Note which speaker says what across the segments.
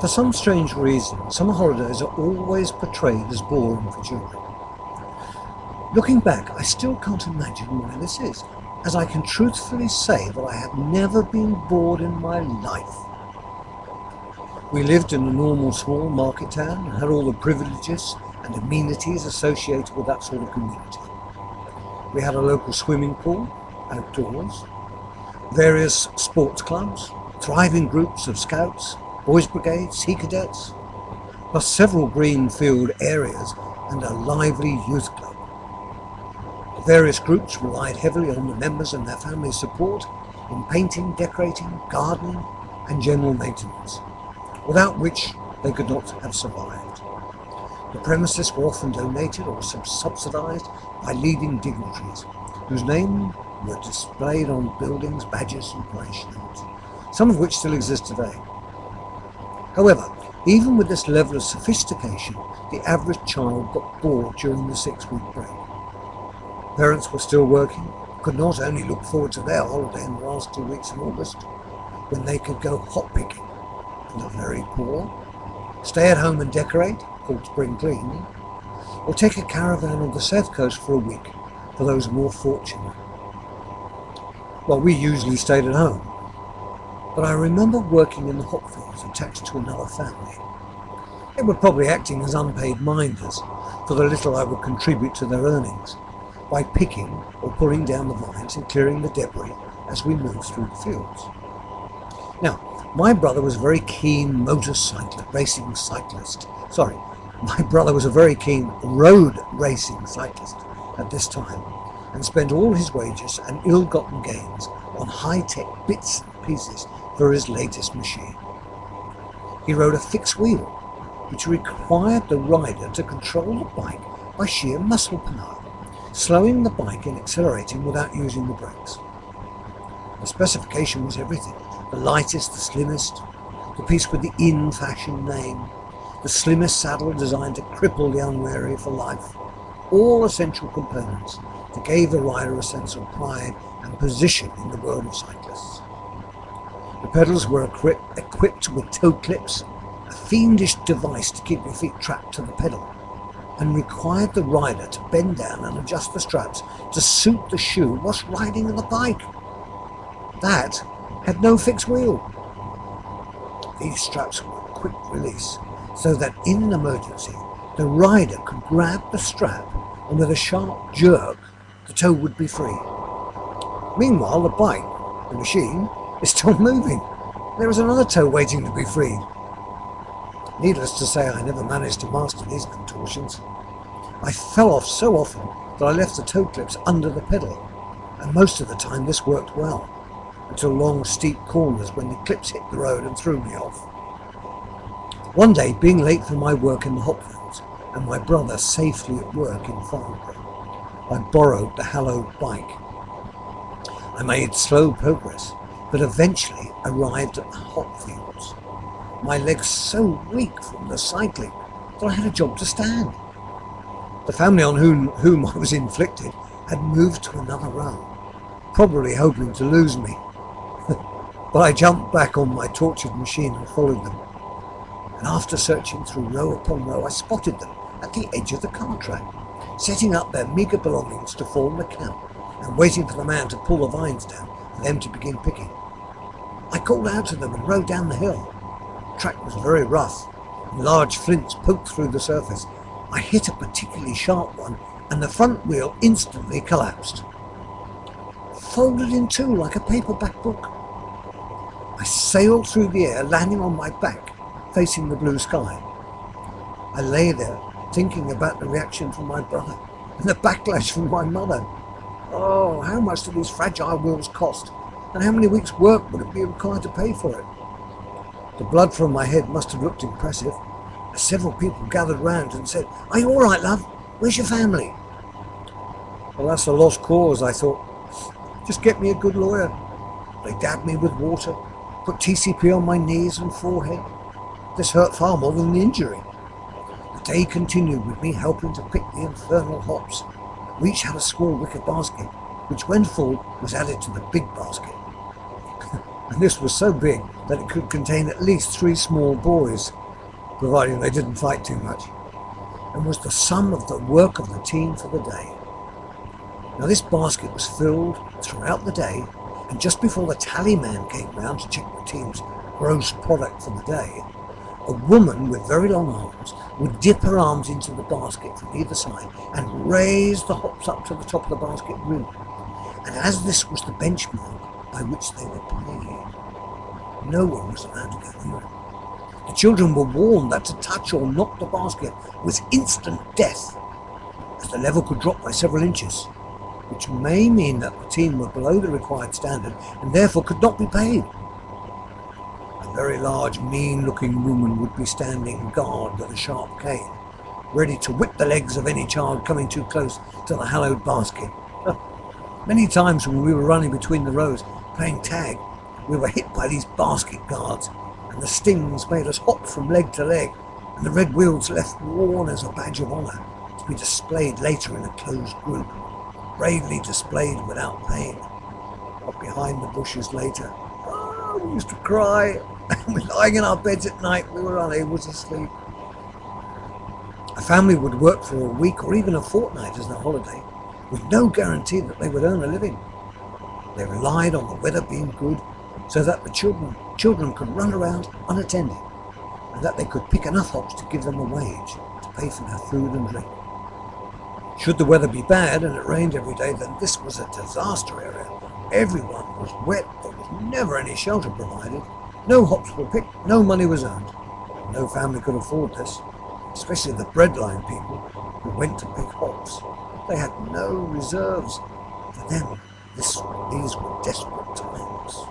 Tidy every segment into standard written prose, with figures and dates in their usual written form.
Speaker 1: For some strange reason, summer holidays are always portrayed as boring for children. Looking back, I still can't imagine why this is, as I can truthfully say that I have never been bored in my life. We lived in a normal small market town and had all the privileges and amenities associated with that sort of community. We had a local swimming pool, outdoors, various sports clubs, thriving groups of scouts, boys' brigades, sea cadets, plus several green field areas and a lively youth club. The various groups relied heavily on the members and their families' support in painting, decorating, gardening and general maintenance, without which they could not have survived. The premises were often donated or subsidised by leading dignitaries, whose names were displayed on buildings, badges and price shields, some of which still exist today. However, even with this level of sophistication, the average child got bored during the 6-week break. Parents were still working, could not only look forward to their holiday in the last 2 weeks in August, when they could go hop picking, and the very poor, stay at home and decorate, called spring cleaning, or take a caravan on the south coast for a week for those more fortunate. Well, we usually stayed at home, but I remember working in the hop fields attached to another family. They were probably acting as unpaid minders for the little I would contribute to their earnings by picking or pulling down the vines and clearing the debris as we moved through the fields. Now, my brother was a very keen road racing cyclist at this time, and spent all his wages and ill-gotten gains on high-tech bits and pieces for his latest machine. He rode a fixed wheel, which required the rider to control the bike by sheer muscle power, slowing the bike and accelerating without using the brakes. The specification was everything: the lightest, the slimmest, the piece with the in-fashion name, the slimmest saddle designed to cripple the unwary for life, all essential components that gave the rider a sense of pride and position in the world of cyclists. The pedals were equipped with toe clips, a fiendish device to keep your feet trapped to the pedal, and required the rider to bend down and adjust the straps to suit the shoe whilst riding on the bike. That had no fixed wheel. These straps were quick release, so that in an emergency, the rider could grab the strap and with a sharp jerk, the toe would be free. Meanwhile, the bike, the machine, is still moving. There is another toe waiting to be freed. Needless to say, I never managed to master these contortions. I fell off so often that I left the toe clips under the pedal, and most of the time this worked well, until long steep corners when the clips hit the road and threw me off. One day, being late for my work in the hop fields, and my brother safely at work in Farnborough, I borrowed the hallowed bike. I made slow progress, but eventually arrived at the hop fields, my legs so weak from the cycling that I had a job to stand. The family on whom I was inflicted had moved to another row, probably hoping to lose me. But I jumped back on my tortured machine and followed them. And after searching through row upon row, I spotted them at the edge of the car track, setting up their meagre belongings to form the camp and waiting for the man to pull the vines down for them to begin picking. I called out to them and rode down the hill. The track was very rough, and large flints poked through the surface. I hit a particularly sharp one, and the front wheel instantly collapsed, folded in two like a paperback book. I sailed through the air, landing on my back, facing the blue sky. I lay there, thinking about the reaction from my brother, and the backlash from my mother. Oh, how much do these fragile wheels cost? And how many weeks' work would it be required to pay for it? The blood from my head must have looked impressive, as several people gathered round and said, "Are you all right, love? Where's your family?" Well, that's a lost cause, I thought. Just get me a good lawyer. They dabbed me with water, put TCP on my knees and forehead. This hurt far more than the injury. The day continued with me helping to pick the infernal hops. We each had a small wicker basket, which when full was added to the big basket. and this was so big that it could contain at least 3 small boys, providing they didn't fight too much, and was the sum of the work of the team for the day. Now this basket was filled throughout the day, and just before the tally man came round to check the team's gross product for the day, a woman with very long arms would dip her arms into the basket from either side and raise the hops up to the top of the basket rim. And as this was the benchmark by which they were paid, no one was allowed to go near it. The children were warned that to touch or knock the basket was instant death, as the level could drop by several inches, which may mean that the team were below the required standard and therefore could not be paid. A very large, mean-looking woman would be standing guard with a sharp cane, ready to whip the legs of any child coming too close to the hallowed basket. Many times when we were running between the rows, playing tag, we were hit by these basket guards, and the stings made us hop from leg to leg, and the red wheels left worn as a badge of honour, to be displayed later in a closed group, bravely displayed without pain. Up behind the bushes later, we used to cry, and we lying in our beds at night, we were unable to sleep. A family would work for a week or even a fortnight as their holiday, with no guarantee that they would earn a living. They relied on the weather being good, so that the children could run around unattended, and that they could pick enough hops to give them a wage to pay for their food and drink. Should the weather be bad and it rained every day, then this was a disaster area. Everyone was wet, there was never any shelter provided, no hops were picked, no money was earned. No family could afford this, especially the breadline people who went to pick hops. They had no reserves. For them, these were desperate times.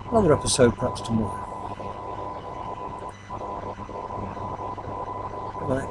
Speaker 1: Another episode perhaps tomorrow. Good night.